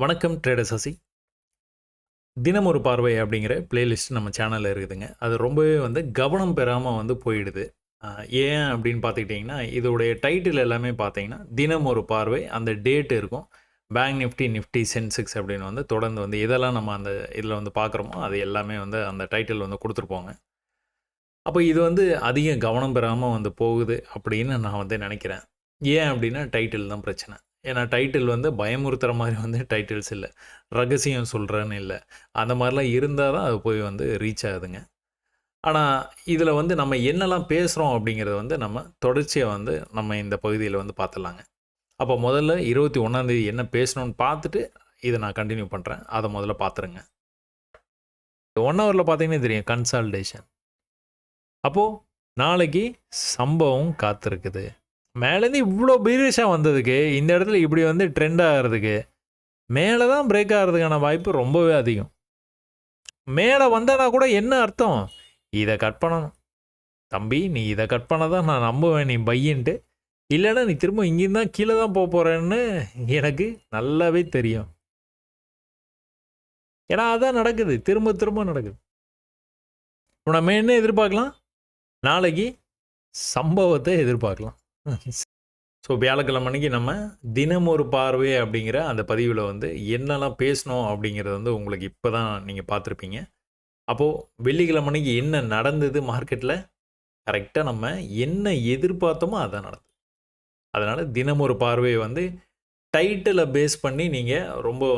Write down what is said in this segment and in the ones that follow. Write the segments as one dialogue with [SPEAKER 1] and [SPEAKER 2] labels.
[SPEAKER 1] வணக்கம் ட்ரேடர் சசி. தினம் ஒரு பார்வை அப்படிங்கிற பிளேலிஸ்ட் நம்ம சேனலில் இருக்குதுங்க. அது ரொம்பவே கவனம் பெறாமல் போயிடுது. ஏன் அப்படின்னு பார்த்துக்கிட்டிங்கன்னா, இதோடைய டைட்டில் எல்லாமே பார்த்தீங்கன்னா, தினம் ஒரு பார்வை அந்த டேட் இருக்கும். பேங்க் நிஃப்டி, நிஃப்டி, சென்செக்ஸ் அப்படின்னு தொடர்ந்து எதெல்லாம் நம்ம அந்த இதில் பார்க்குறோமோ, அது எல்லாமே அந்த டைட்டில் கொடுத்துருப்போங்க. அப்போ இது அதிக கவனம் பெறாமல் போகுது அப்படின்னு நான் நினைக்கிறேன். ஏன் அப்படின்னா டைட்டில் தான் பிரச்சனை. ஏன்னா டைட்டில் பயமுறுத்துகிற மாதிரி டைட்டில்ஸ் இல்லை, ரகசியம் சொல்கிறேன்னு இல்லை. அந்த மாதிரிலாம் இருந்தால் தான் அது போய் ரீச் ஆகுதுங்க. ஆனால் இதில் நம்ம என்னெல்லாம் பேசுகிறோம் அப்படிங்கிறத நம்ம தொடர்ச்சியாக நம்ம இந்த பகுதியில் பார்த்துடலாங்க. அப்போ முதல்ல 21ஆந்தேதி என்ன பேசணும்னு பார்த்துட்டு இதை நான் கண்டினியூ பண்ணுறேன். அதை முதல்ல பார்த்துருங்க. 1 ஹவரில் பார்த்தீங்கன்னா தெரியும் கன்சால்டேஷன். அப்போது நாளைக்கு சம்பவம் காத்திருக்குது. மேலேருந்து இவ்வளோ பீரிஷாக வந்ததுக்கு இந்த இடத்துல இப்படி ட்ரெண்ட் ஆகிறதுக்கு மேலே தான் பிரேக் ஆகிறதுக்கான வாய்ப்பு ரொம்பவே அதிகம். மேலே வந்தனா கூட என்ன அர்த்தம்? இதை கட் பண்ணணும் தம்பி, நீ இதை கட் பண்ண தான் நான் நம்புவேன் நீ பையன்ட்டு. இல்லைன்னா நீ திரும்ப இங்கேருந்து தான் கீழே தான் போக போகிறேன்னு எனக்கு நல்லாவே தெரியும். ஏன்னா அதான் நடக்குது, திரும்ப திரும்ப நடக்குது. இப்போ நம்ம என்ன எதிர்பார்க்கலாம்? நாளைக்கு சம்பவத்தை எதிர்பார்க்கலாம். ஸோ வியாழக்கிழமை அன்னைக்கு நம்ம தினம் ஒரு பார்வை அப்படிங்கிற அந்த பதிவில் என்னெல்லாம் பேசணும் அப்படிங்கிறது உங்களுக்கு இப்போ தான் நீங்கள் பார்த்துருப்பீங்க. அப்போது வெள்ளிக்கிழமை அன்னைக்கு என்ன நடந்தது மார்க்கெட்டில், கரெக்டாக நம்ம என்ன எதிர்பார்த்தோமோ அதான் நடந்தது. அதனால் தினம் ஒரு பார்வையை டைட்டிலை பேஸ் பண்ணி நீங்கள் ரொம்ப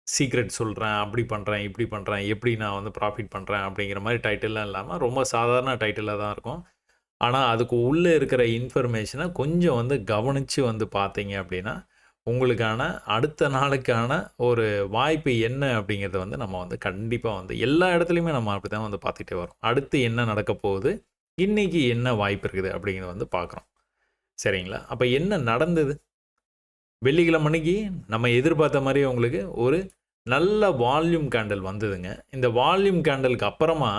[SPEAKER 1] சீக்ரெட் சொல்கிறேன், அப்படி பண்ணுறேன், இப்படி பண்ணுறேன், எப்படி நான் ப்ராஃபிட் பண்ணுறேன் அப்படிங்கிற மாதிரி டைட்டில்லாம் இல்லாமல் ரொம்ப சாதாரண டைட்டிலாக தான் இருக்கும். ஆனால் அதுக்கு உள்ளே இருக்கிற இன்ஃபர்மேஷனை கொஞ்சம் கவனித்து பார்த்தீங்க அப்படின்னா உங்களுக்கான அடுத்த நாளுக்கான ஒரு வாய்ப்பு என்ன அப்படிங்கிறத நம்ம கண்டிப்பாக எல்லா இடத்துலையுமே நம்ம அப்படி தான் பார்த்துட்டே வரோம். அடுத்து என்ன நடக்க போகுது, இன்றைக்கி என்ன வாய்ப்பு இருக்குது அப்படிங்கிறத பார்க்குறோம். சரிங்களா? அப்போ என்ன நடந்தது வெள்ளிக்கிழமை அன்னைக்கு? நம்ம எதிர்பார்த்த மாதிரி உங்களுக்கு ஒரு நல்ல வால்யூம் கேண்டில் வந்ததுங்க. இந்த வால்யூம் கேண்டலுக்கு அப்புறமா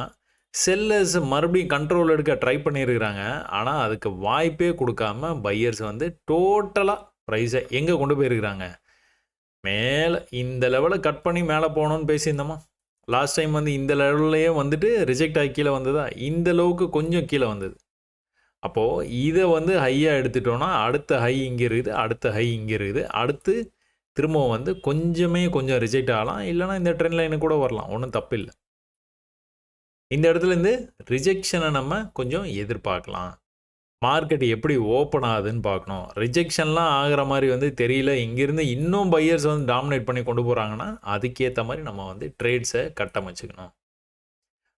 [SPEAKER 1] செல்லர்ஸ் மறுபடியும் கண்ட்ரோல் எடுக்க ட்ரை பண்ணியிருக்கிறாங்க. ஆனால் அதுக்கு வாய்ப்பே கொடுக்காம பையர்ஸ் டோட்டலாக ப்ரைஸை எங்கே கொண்டு போயிருக்கிறாங்க? மேலே இந்த லெவலில் கட் பண்ணி மேலே போகணுன்னு பேசியிருந்தோமா? லாஸ்ட் டைம் இந்த லெவல்லையே ரிஜெக்ட் ஆகி கீழே வந்ததா? இந்த அளவுக்கு கொஞ்சம் கீழே வந்தது. அப்போது இதை ஹையாக எடுத்துட்டோன்னா அடுத்த ஹை இங்கே இருக்குது, அடுத்த ஹை இங்கே இருக்குது, அடுத்து திரும்பவும் கொஞ்சம் ரிஜெக்ட் ஆகலாம், இல்லைனா இந்த ட்ரெண்ட் லைனு கூட வரலாம், ஒன்றும் தப்பு இல்லை. இந்த இடத்துலேருந்து ரிஜெக்ஷனை நம்ம கொஞ்சம் எதிர்பார்க்கலாம். மார்க்கெட் எப்படி ஓப்பன் ஆகுதுன்னு பார்க்கணும். ரிஜெக்ஷன்லாம் ஆகிற மாதிரி தெரியல, இங்கேருந்து இன்னும் பையர்ஸ் டாமினேட் பண்ணி கொண்டு போகிறாங்கன்னா அதுக்கேற்ற மாதிரி நம்ம ட்ரேட்ஸை கட்டமைச்சுக்கணும்.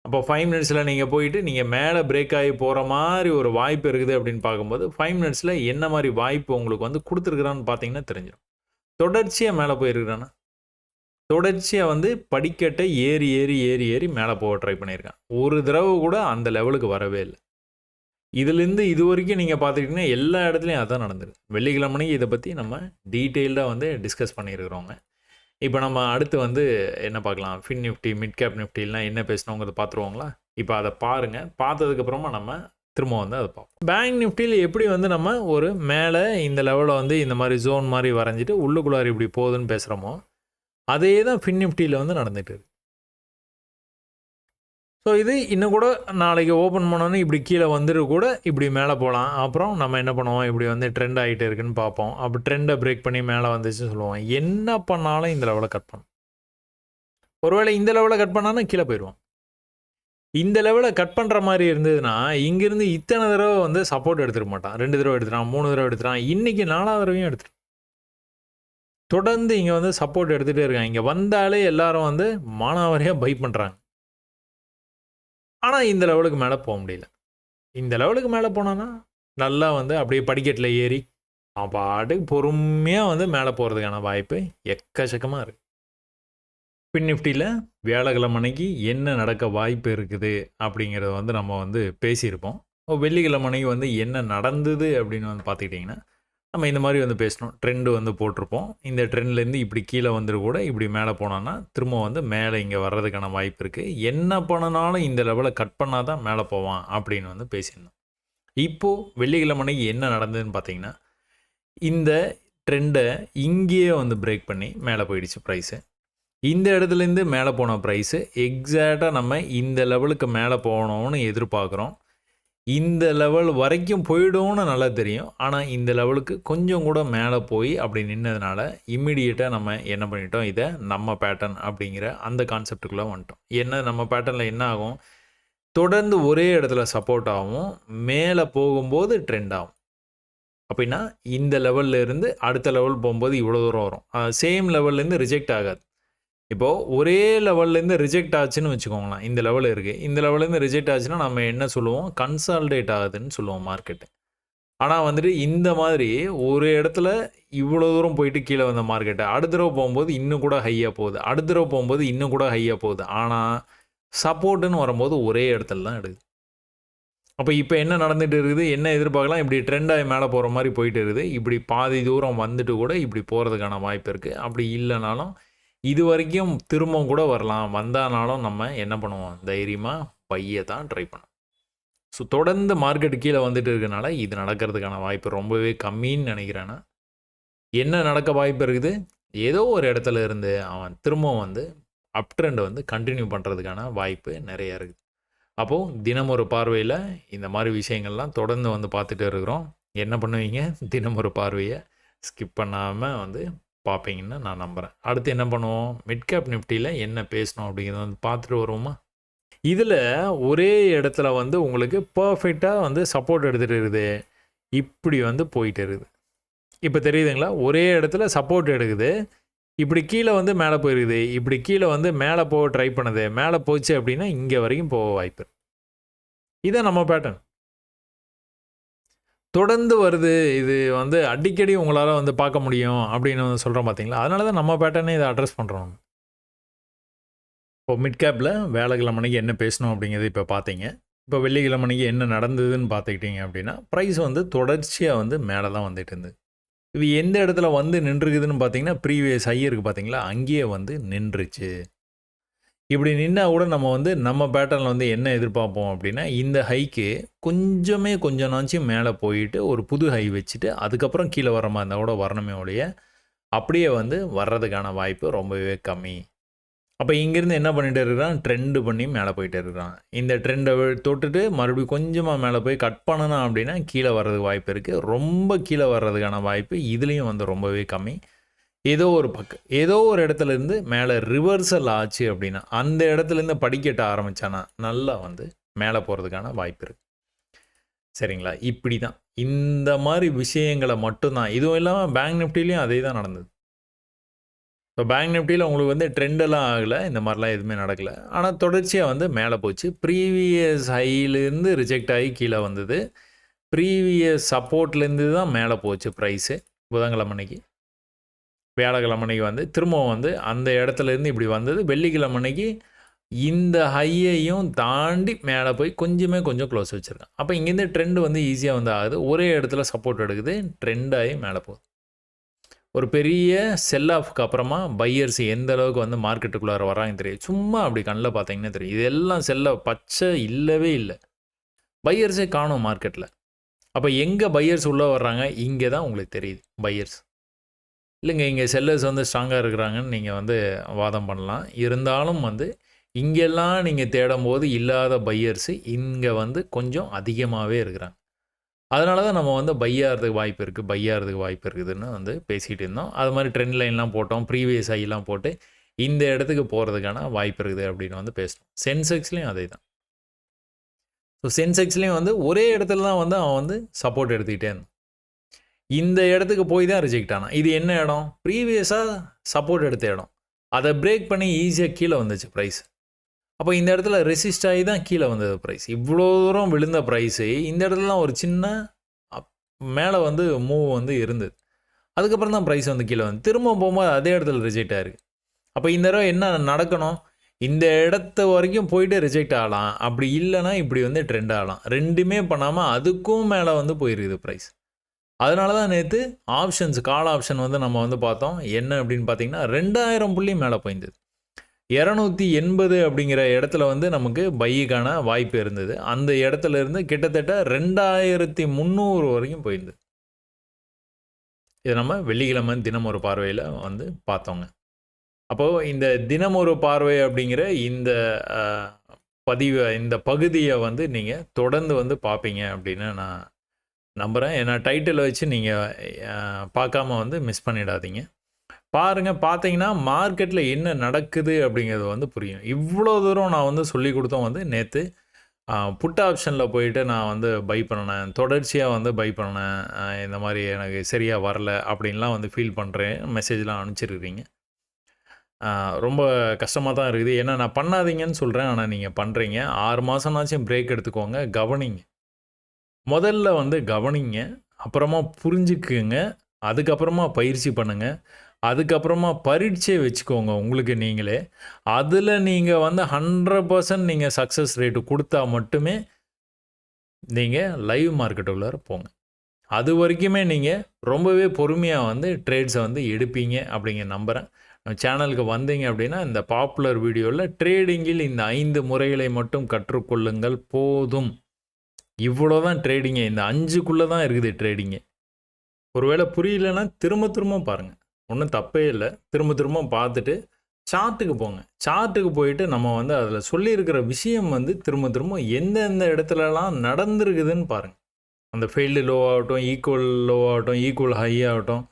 [SPEAKER 1] அப்போ 5 மினிட்ஸில் நீங்கள் போயிட்டு நீங்கள் மேலே பிரேக் ஆகி போகிற மாதிரி ஒரு வாய்ப்பு இருக்குது அப்படின்னு பார்க்கும்போது 5 மினிட்ஸில் என்ன மாதிரி வாய்ப்பு உங்களுக்கு கொடுத்துருக்குறான்னு பார்த்தீங்கன்னா தெரிஞ்சிடும். தொடர்ச்சியாக மேலே போயிருக்கிறான்னா, தொடர்ச்சியாக படிக்கட்டை ஏறி ஏறி ஏறி ஏறி மேலே போக ட்ரை பண்ணியிருக்கேன். ஒரு தடவை கூட அந்த லெவலுக்கு வரவே இல்லை. இதுலேருந்து இது வரைக்கும் நீங்கள் பார்த்துக்கிட்டிங்கன்னா எல்லா இடத்துலையும் அதான் நடந்திருக்கு. வெள்ளிக்கிழமைக்கு இதை பற்றி நம்ம டீட்டெயில்டாக டிஸ்கஸ் பண்ணியிருக்கிறோங்க. இப்போ நம்ம அடுத்து என்ன பார்க்கலாம்? ஃபின் நிஃப்டி, மிட் கேப் நிஃப்டிலாம் என்ன பேசணுங்கிறத பார்த்துருவோங்களா? இப்போ அதை பாருங்கள். பார்த்ததுக்கப்புறமா நம்ம திரும்ப அதை பார்ப்போம். பேங்க் நிஃப்டியில் எப்படி நம்ம ஒரு மேலே இந்த லெவலில் இந்த மாதிரி ஜோன் மாதிரி வரைஞ்சிட்டு உள்ளுக்குள்ளார இப்படி போகுதுன்னு பேசுகிறோமோ, அதே தான் ஃபின் நிஃப்டியில் நடந்துகிட்டு இருக்குது. ஸோ இது இன்னும் கூட நாளைக்கு ஓப்பன் பண்ணோன்னே இப்படி கீழே வந்துட்டு கூட இப்படி மேலே போகலாம். அப்புறம் நம்ம என்ன பண்ணுவோம், இப்படி ட்ரெண்ட் ஆகிட்டு இருக்குன்னு பார்ப்போம். அப்போ ட்ரெண்டை பிரேக் பண்ணி மேலே வந்துச்சுன்னு சொல்லுவோம். என்ன பண்ணாலும் இந்த லெவலில் கட் பண்ணும். ஒருவேளை இந்த லெவலில் கட் பண்ணாலும் கீழே போயிடுவோம். இந்த லெவலில் கட் பண்ணுற மாதிரி இருந்ததுன்னா இங்கேருந்து இத்தனை தடவை சப்போர்ட் எடுத்துக்க மாட்டான். 2 தடவை எடுத்துட்டான், 3 தடவை எடுத்துட்டான், இன்றைக்கி 4வது தடவையும் எடுத்துட்டான். தொடர்ந்து இங்கே சப்போர்ட் எடுத்துகிட்டே இருக்காங்க. இங்கே வந்தாலே எல்லாரும் மானாவாரியாக பை பண்ணுறாங்க. ஆனால் இந்த லெவலுக்கு மேலே போக முடியல. இந்த லெவலுக்கு மேலே போனான்னா நல்லா அப்படியே படிக்கட்டில் ஏறி பாட்டுக்கு பொறுமையாக மேலே போகிறதுக்கான வாய்ப்பு எக்கச்சக்கமாக இருக்குது. ஃபின் நிஃப்டியில் வியாழக்கிழமை அன்னைக்கு என்ன நடக்க வாய்ப்பு இருக்குது அப்படிங்கிறத நம்ம பேசியிருப்போம். வெள்ளிக்கிழமை அன்னைக்கு என்ன நடந்தது அப்படின்னு பார்த்துக்கிட்டிங்கன்னா நம்ம இந்த மாதிரி பேசணும். ட்ரெண்டு போட்டிருப்போம். இந்த ட்ரெண்ட்லேருந்து இப்படி கீழே கூட இப்படி மேலே போனோன்னா திரும்ப மேலே இங்கே வர்றதுக்கான வாய்ப்பு இருக்குது. என்ன பண்ணனாலும் இந்த லெவலில் கட் பண்ணால் தான் மேலே போவான் அப்படின்னு பேசியிருந்தோம். இப்போது வெள்ளிக்கிழமை அன்னைக்கு என்ன நடந்ததுன்னு பார்த்தீங்கன்னா, இந்த ட்ரெண்டை இங்கேயே வந்து பிரேக் பண்ணி மேலே போயிடுச்சு ப்ரைஸு. இந்த இடத்துலேருந்து மேலே போன ப்ரைஸு எக்ஸாக்டாக நம்ம இந்த லெவலுக்கு மேலே போகணும்னு எதிர்பார்க்குறோம். இந்த லெவல் வரைக்கும் போயிடும்னு நல்லா தெரியும். ஆனால் இந்த லெவலுக்கு கொஞ்சம் கூட மேலே போய் அப்படி நின்னதுனால இம்மிடியேட்டாக நம்ம என்ன பண்ணிட்டோம், இதை நம்ம பேட்டர்ன் அப்படிங்கிற அந்த கான்செப்டுக்குள்ளே வந்துட்டோம். என்ன நம்ம பேட்டர்னில் என்ன ஆகும், தொடர்ந்து ஒரே இடத்துல சப்போர்ட் ஆகும், மேலே போகும்போது ட்ரெண்ட் ஆகும். அப்படின்னா இந்த லெவலில் இருந்து அடுத்த லெவல் போகும்போது இவ்வளோ தூரம் வரும். சேம் லெவல்லேருந்து ரிஜெக்ட் ஆகாது. இப்போது ஒரே லெவல்லேருந்து ரிஜெக்ட் ஆச்சுன்னு வச்சுக்கோங்களேன். இந்த லெவல் இருக்குது, இந்த லெவல்லேருந்து ரிஜெக்ட் ஆச்சுன்னா நம்ம என்ன சொல்லுவோம், கன்சால்டேட் ஆகுதுன்னு சொல்லுவோம் மார்க்கெட்டு. ஆனால் வந்துட்டு இந்த மாதிரி ஒரு இடத்துல இவ்வளோ தூரம் போயிட்டு கீழே வந்த மார்க்கெட்டு அடுத்த தடவை போகும்போது இன்னும் கூட ஹையாக போகுது, அடுத்த தடவை போகும்போது இன்னும் கூட ஹையாக போகுது. ஆனால் சப்போர்ட்டுன்னு வரும்போது ஒரே இடத்துல தான் எடுக்குது. அப்போ இப்போ என்ன நடந்துகிட்டு இருக்குது, என்ன எதிர்பார்க்கலாம், இப்படி ட்ரெண்டாகி மேலே போகிற மாதிரி போயிட்டு இருக்குது. இப்படி பாதி தூரம் வந்துட்டு கூட இப்படி போகிறதுக்கான வாய்ப்பு இருக்குது. அப்படி இல்லைனாலும் இது வரைக்கும் திரும்பவும் கூட வரலாம். வந்தானாலும் நம்ம என்ன பண்ணுவோம், தைரியமாக பையை தான் ட்ரை பண்ணுவோம். ஸோ தொடர்ந்து மார்க்கெட்டு கீழே வந்துட்டு இருக்கனால இது நடக்கிறதுக்கான வாய்ப்பு ரொம்பவே கம்மின்னு நினைக்கிறேன்னா. என்ன நடக்க வாய்ப்பு இருக்குது, ஏதோ ஒரு இடத்துல இருந்து அவன் திரும்பவும் வந்து அப் ட்ரெண்டை வந்து கண்டினியூ பண்ணுறதுக்கான வாய்ப்பு நிறையா இருக்குது. அப்போது தினம் ஒரு பார்வையில் இந்த மாதிரி விஷயங்கள்லாம் தொடர்ந்து வந்து பார்த்துட்டு இருக்கிறோம். என்ன பண்ணுவீங்க, தினம் ஒரு பார்வையை ஸ்கிப் பண்ணாமல் வந்து பார்ப்பீங்கன்னு நான் நம்புகிறேன். அடுத்து என்ன பண்ணுவோம், மிட் கேப் நிஃப்டியில் என்ன பேசணும் அப்படிங்கிறத வந்து பார்த்துட்டு வருவோமா. இதில் ஒரே இடத்துல வந்து உங்களுக்கு பர்ஃபெக்டாக வந்து சப்போர்ட் எடுத்துகிட்டு இருக்குது, இப்படி வந்து போயிட்டு இருக்குது. இப்போ தெரியுதுங்களா, ஒரே இடத்துல சப்போர்ட் எடுக்குது, இப்படி கீழே வந்து மேலே போயிருக்குது, இப்படி கீழே வந்து மேலே போக ட்ரை பண்ணுது, மேலே போச்சு அப்படின்னா இங்கே வரைக்கும் போக வாய்ப்பு. இதான் நம்ம பேட்டர்ன் தொடர்ந்து வருது. இது வந்து அடிக்கடி உங்களால் வந்து பார்க்க முடியும் அப்படின்னு வந்து சொல்கிறோம் பார்த்தீங்களா. அதனால தான் நம்ம பேட்டர்னே இதை அட்ரஸ் பண்ணுறோம். இப்போ மிட் கேப்பில் வேலைக்கிழமைக்கு என்ன பேசணும் அப்படிங்கிறது இப்போ பார்த்தீங்க. இப்போ வெள்ளிக்கிழமைக்கு என்ன நடந்ததுன்னு பார்த்துக்கிட்டீங்க அப்படின்னா, ப்ரைஸ் வந்து தொடர்ச்சியாக வந்து மேலே தான் வந்துட்டு இருந்தது. இது எந்த இடத்துல வந்து நின்றுக்குதுன்னு பார்த்தீங்கன்னா, ப்ரீவியஸ் ஹை இருக்குது பார்த்தீங்களா, அங்கேயே வந்து நின்றுச்சு. இப்படி நின்னா கூட நம்ம வந்து நம்ம பேட்டர்னில் வந்து என்ன எதிர்பார்ப்போம் அப்படின்னா, இந்த ஹைக்கு கொஞ்சமாச்சும் மேலே போயிட்டு ஒரு புது ஹை வச்சுட்டு அதுக்கப்புறம் கீழே வர மாதிரி இருந்தால் கூட வரணுமே ஒழிய, அப்படியே வந்து வர்றதுக்கான வாய்ப்பு ரொம்பவே கம்மி. அப்போ இங்கேருந்து என்ன பண்ணிகிட்டு இருக்கிறான், ட்ரெண்டு பண்ணி மேலே போயிட்டு இருக்கிறான். இந்த ட்ரெண்டை தொட்டுட்டு மறுபடியும் கொஞ்சமாக மேலே போய் கட் பண்ணணும் அப்படின்னா கீழே வர்றதுக்கு வாய்ப்பு இருக்குது. ரொம்ப கீழே வர்றதுக்கான வாய்ப்பு இதுலேயும் வந்து ரொம்பவே கம்மி. ஏதோ ஒரு ஏதோ ஒரு இடத்துலேருந்து மேலே ரிவர்சல் ஆச்சு அப்படின்னா அந்த இடத்துலேருந்து படிக்கட்ட ஆரம்பித்தானா நல்லா வந்து மேலே போகிறதுக்கான வாய்ப்பு இருக்குது. சரிங்களா, இப்படி தான் இந்த மாதிரி விஷயங்களை மட்டும்தான். இதுவும் இல்லாமல் பேங்க் நிஃப்டிலையும் அதே தான் நடந்தது. இப்போ பேங்க் நிஃப்டியில் உங்களுக்கு வந்து ட்ரெண்டெல்லாம் ஆகலை, இந்த மாதிரிலாம் எதுவுமே நடக்கலை. ஆனால் தொடர்ச்சியாக வந்து மேலே போச்சு. ப்ரீவியஸ் ஹைலேருந்து ரிஜெக்ட் ஆகி கீழே வந்தது. ப்ரீவியஸ் சப்போர்ட்லேருந்து தான் மேலே போச்சு ப்ரைஸு. புதன்கிழமைக்கு வியாழக்கிழமைக்கு வந்து திரும்பவும் வந்து அந்த இடத்துலேருந்து இப்படி வந்தது. வெள்ளிக்கிழமைக்கு இந்த ஹையையும் தாண்டி மேலே போய் கொஞ்சம் க்ளோஸ் வச்சுருக்கேன். அப்போ இங்கேருந்து ட்ரெண்டு வந்து ஈஸியாக வந்து ஆகுது. ஒரே இடத்துல சப்போர்ட் எடுக்குது, ட்ரெண்டாகி மேலே போகுது. ஒரு பெரிய செல் ஆஃப்க்கு அப்புறமா பையர்ஸ் எந்த அளவுக்கு வந்து மார்க்கெட்டுக்குள்ளார வராங்க தெரியும். சும்மா அப்படி கண்ணில் பார்த்தீங்கன்னா தெரியும். இதெல்லாம் செல்ல பச்சை இல்லவே இல்லை, பையர்ஸே காணும் மார்க்கெட்டில். அப்போ எங்கே பையர்ஸ் உள்ளே வர்றாங்க, இங்கே தான் உங்களுக்கு தெரியுது பையர்ஸ். இல்லைங்க, இங்கே செல்லர்ஸ் வந்து ஸ்ட்ராங்காக இருக்கிறாங்கன்னு நீங்கள் வந்து வாதம் பண்ணலாம். இருந்தாலும் வந்து இங்கெல்லாம் நீங்கள் தேடும்போது இல்லாத பையர்ஸு இங்கே வந்து கொஞ்சம் அதிகமாகவே இருக்கிறாங்க. அதனால தான் நம்ம வந்து பையாகிறதுக்கு வாய்ப்பு இருக்குதுன்னு வந்து பேசிகிட்டு இருந்தோம். அது மாதிரி ட்ரெண்ட் லைன்லாம் போட்டோம், ப்ரீவியஸ் ஹைலாம் போட்டு இந்த இடத்துக்கு போகிறதுக்கான வாய்ப்பு இருக்குது அப்படின்னு வந்து பேசணும். சென்செக்ஸ்லேயும் அதே தான். ஸோ சென்செக்ஸ்லேயும் வந்து ஒரே இடத்துல தான் வந்து அவன் வந்து சப்போர்ட் எடுத்துக்கிட்டே இருந்தான். இந்த இடத்துக்கு போய் தான் ரிஜெக்ட் ஆனான். இது என்ன இடம், ப்ரீவியஸாக சப்போர்ட் எடுத்த இடம். அதை பிரேக் பண்ணி ஈஸியாக கீழே வந்துச்சு ப்ரைஸ். அப்போ இந்த இடத்துல ரெசிஸ்ட் ஆகி தான் கீழே வந்தது ப்ரைஸ். இவ்வளோ தூரம் விழுந்த ப்ரைஸு இந்த இடத்துலலாம் ஒரு சின்ன மேலே வந்து மூவ் வந்து இருந்தது. அதுக்கப்புறம் தான் ப்ரைஸ் வந்து கீழே வந்து திரும்ப போகும்போது அதே இடத்துல ரிஜெக்ட் ஆகிருக்கு. அப்போ இந்த தடவை என்ன நடக்கணும், இந்த இடத்த வரைக்கும் போயிட்டு ரிஜெக்ட் ஆகலாம், அப்படி இல்லைனா இப்படி வந்து ட்ரெண்ட் ஆகலாம். ரெண்டுமே பண்ணாமல் அதுக்கும் மேலே வந்து போயிருக்குது ப்ரைஸ். அதனால தான் நேற்று ஆப்ஷன்ஸ் கால் ஆப்ஷன் வந்து நம்ம வந்து பார்த்தோம். என்ன அப்படின்னு பார்த்தீங்கன்னா 2000 புள்ளி மேலே போயிருந்தது. 280 அப்படிங்கிற இடத்துல வந்து நமக்கு பைக்கான வாய்ப்பு இருந்தது. அந்த இடத்துல இருந்து கிட்டத்தட்ட 2300 வரைக்கும் போயிருந்தது. இத நம்ம வெள்ளிக்கிழமை தினம் ஒரு பார்வையில வந்து பார்த்தோங்க. அப்போ இந்த தினம் ஒரு பார்வை அப்படிங்கிற இந்த அ இந்த பகுதிய வந்து நீங்க தொடர்ந்து வந்து பார்ப்பீங்க அப்படின்னு நான் நம்புறேன். ஏன்னா டைட்டில வச்சு நீங்க பார்க்காம வந்து மிஸ் பண்ணிடாதீங்க. பாருங்க, பார்த்தீங்கன்னா மார்க்கெட்ல என்ன நடக்குது அப்படிங்கிறது வந்து புரியும். இவ்வளோ தூரம் நான் வந்து சொல்லிக் குடுத்தும் வந்து நேத்து புட் ஆப்ஷன்ல போயிட்டு நான் வந்து பை பண்ணுனேன். தொடர்ச்சியா வந்து பை பண்ணுனேன். இந்த மாரி எனக்கு சரியா வரல அப்படின்லாம் வந்து ஃபீல் பண்றேன். மெசேஜ்லாம் அனுப்பிச்சிருக்கிறீங்க. ரொம்ப கஷ்டமா தான் இருக்குது. ஏன்னா நான் பண்ணாதீங்கன்னு சொல்றேன். ஆனா நீங்க பண்றீங்க. 6 மாசம்னாச்சும் பிரேக் எடுத்துக்கோங்க. கவனிங்க. முதல்ல வந்து கவனிங்க. அப்புறமா புரிஞ்சுக்குங்க. அதுக்கப்புறமா பயிற்சி பண்ணுங்க. அதுக்கப்புறமா பரீட்சை வச்சுக்கோங்க உங்களுக்கு நீங்களே. அதில நீங்க வந்து 100% நீங்க சக்சஸ் ரேட் குடுத்தா மட்டுமே, நீங்க லைவ் மார்க்கெட் உள்ளார போங்க. அது வரைக்குமே நீங்க ரொம்பவே பொறுமையா வந்து ட்ரேட்ஸ வந்து எடுப்பீங்க அப்படிங்க நம்புறேன். நம்ம சேனலுக்கு வந்தீங்க அப்படின்னா, இந்த பாப்புலர் வீடியோல ட்ரேடிங்கில் இந்த 5 முறைகளை மட்டும் கற்றுக்கொள்ளுங்கள் போதும். இவ்வளோ தான் ட்ரேடிங்கே. இந்த 5க்குள்ள தான் இருக்குது ட்ரேடிங்கே. ஒருவேளை புரியலன்னா திரும்ப திரும்ப பாருங்க. ஒண்ணும் தப்பே இல்ல. திரும்ப திரும்ப பார்த்துட்டு சார்ட்டுக்கு போங்க. சார்ட்டுக்கு போயிட்டு நம்ம வந்து அதில சொல்லியிருக்கிற விஷயம் வந்து திரும்ப திரும்ப எந்தெந்த இடத்துலலாம் நடந்திருக்குதுன்னு பாருங்க. அந்த ஃபெயில்டு லோ ஆகட்டும், ஈக்குவல் லோ ஆகட்டும், ஈக்குவல் ஹை ஆகட்டும்,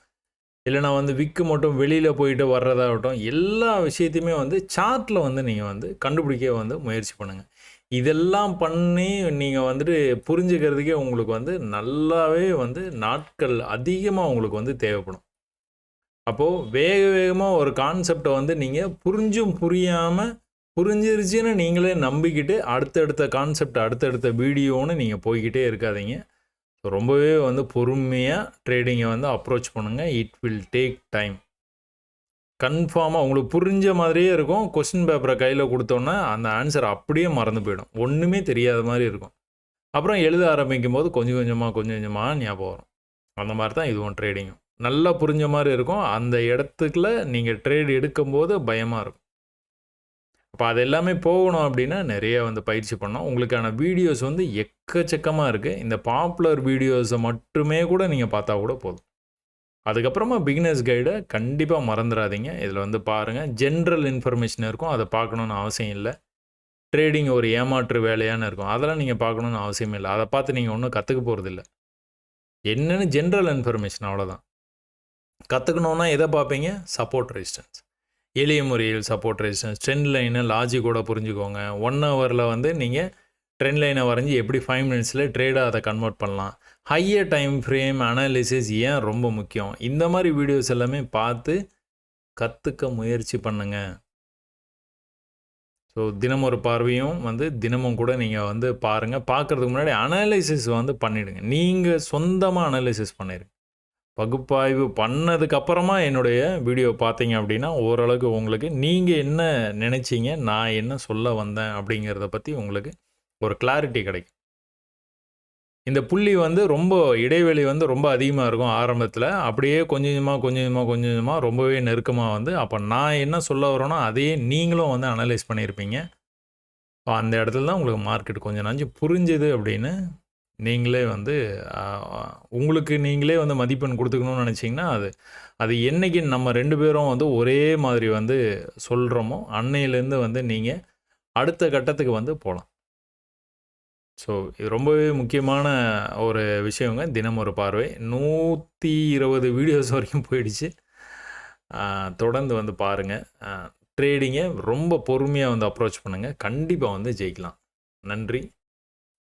[SPEAKER 1] இல்லைனா வந்து விக்கு மட்டும் வெளியில போயிட்டு வர்றதாகட்டும், எல்லா விஷயத்தையுமே வந்து சார்ட்ல வந்து நீங்க வந்து கண்டுபிடிக்க வந்து முயற்சி பண்ணுங்க. இதெல்லாம் பண்ணி நீங்க வந்துட்டு புரிஞ்சுக்கிறதுக்கே உங்களுக்கு வந்து நல்லாவே வந்து நாட்கள் அதிகமா உங்களுக்கு வந்து தேவைப்படும். அப்போ வேக வேகமா ஒரு கான்செப்ட்ட வந்து நீங்க புரிஞ்சும் புரியாம, புரிஞ்சிருச்சுன்னு நீங்களே நம்பிக்கிட்டு அடுத்தடுத்த கான்செப்ட், அடுத்தடுத்த வீடியோன்னு நீங்க போய்க்கிட்டே இருக்காதீங்க. ரொம்பவே வந்து பொறுமையா ட்ரேடிங்கை வந்து அப்ரோச் பண்ணுங்க. It will take time. கன்ஃபார்மா உங்களுக்கு புரிஞ்ச மாதிரியே இருக்கும். கொஸ்டின் பேப்பரை கையில குடுத்தோன்னே, அந்த ஆன்சர் அப்படியே மறந்து போயிடும். ஒண்ணுமே தெரியாத மாரி இருக்கும். அப்புறம் எழுத ஆரம்பிக்கும்போது கொஞ்சம் கொஞ்சமா, கொஞ்சம் கொஞ்சமா ஞாபகம் வரும். அந்த மாரி தான் இதுவும் ட்ரேடிங்கும். நல்லா புரிஞ்ச மாரி இருக்கும். அந்த இடத்துக்குள்ள நீங்க ட்ரேட் எடுக்கும்போது பயமா இருக்கும். அப்ப அது எல்லாமே போகணும் அப்படின்னா, நெறைய வந்து பயிற்சி பண்ணணும். உங்களுக்கான வீடியோஸ் வந்து எக்கச்சக்கமா இருக்கு. இந்த பாப்புலர் வீடியோஸ மட்டுமே கூட நீங்க பார்த்தா கூட போதும். அதுக்கப்புறமா பிகினர்ஸ் கைட கண்டிப்பா மறந்துறாதீங்க. இதில வந்து பாருங்க. ஜென்ரல் இன்ஃபர்மேஷன் இருக்கும். அத பார்க்கணும்னு அவசியம் இல்ல. ட்ரேடிங் ஒரு ஏமாற்று வேலையான்னு இருக்கும். அதெல்லாம் நீங்க பார்க்கணும்னு அவசியமே இல்ல. அத பார்த்து நீங்க ஒண்ணும் கத்துக்க போறதில்ல. என்னன்னு ஜென்ரல் இன்ஃபர்மேஷன் அவ்வளோதான். கத்துக்கணும்னா எத பார்ப்பீங்க? Support resistance. எளிய முறையில் சப்போர்ட் ரெசிஸ்டன்ஸ், ட்ரெண்ட் லைன லாஜிக்கோட புரிஞ்சுக்கோங்க. 1 ஹவர்ல வந்து நீங்க ட்ரெண்ட் லைன வரைஞ்சு எப்படி 5 மினிட்ஸ்ல ட்ரேடா அத கன்வெர்ட் பண்ணலாம். ஹையர் டைம் ஃப்ரேம் அனாலிசிஸ் ஏன் ரொம்ப முக்கியம்? இந்த மாரி வீடியோஸ் எல்லாமே பார்த்து கத்துக்க முயற்சி பண்ணுங்க. ஸோ தினம் ஒரு பார்வையும் வந்து தினமும் கூட நீங்க வந்து பாருங்க. பார்க்கறதுக்கு முன்னாடி அனாலிசிஸ் வந்து பண்ணிடுங்க. நீங்க சொந்தமா அனாலிசிஸ் பண்ணிருங்க. பகுப்பாய்வு பண்ணதுக்கு அப்புறமா என்னுடைய வீடியோ பார்த்தீங்க அப்படின்னா, ஓரளவுக்கு உங்களுக்கு நீங்க என்ன நினைச்சீங்க? நான் என்ன சொல்ல வந்தேன்? அப்படிங்கிறத பத்தி உங்களுக்கு ஒரு கிளாரிட்டி கிடைக்கும். இந்த புள்ளி வந்து ரொம்ப இடைவெளி வந்து ரொம்ப அதிகமா இருக்கும் ஆரம்பத்தில. அப்படியே கொஞ்சம் கொஞ்சமா, கொஞ்சம் கொஞ்சமா, கொஞ்சம் கொஞ்சமா ரொம்பவே நெருக்கமா வந்து, அப்ப நான் என்ன சொல்ல வரேனோ, அதையே நீங்களும் வந்து அனலைஸ் பண்ணியிருப்பீங்க. அந்த இடத்துல தான் உங்களுக்கு மார்க்கெட் கொஞ்சம் நஞ்சம் புரிஞ்சுது அப்படின்னு நீங்களே வந்து அ உங்களுக்கு நீங்களே வந்து மதிப்பெண் குடுத்துக்கணும்னு நெனச்சீங்கன்னா, அது அது என்னைக்கு நம்ம 2 பேரும் வந்து ஒரே மாதிரி வந்து சொல்றோமோ, அன்னையிலேருந்து வந்து நீங்க அடுத்த கட்டத்துக்கு வந்து போலாம். ஸோ, இது ரொம்பவே முக்கியமான ஒரு விஷயங்க. தினம் ஒரு பார்வை. 120 வீடியோஸ் வரைக்கும் போயிடுச்சு. தொடர்ந்து வந்து பாருங்க. ட்ரேடிங்க ரொம்ப பொறுமையா வந்து அப்ரோச் பண்ணுங்க. கண்டிப்பா வந்து ஜெயிக்கலாம். நன்றி.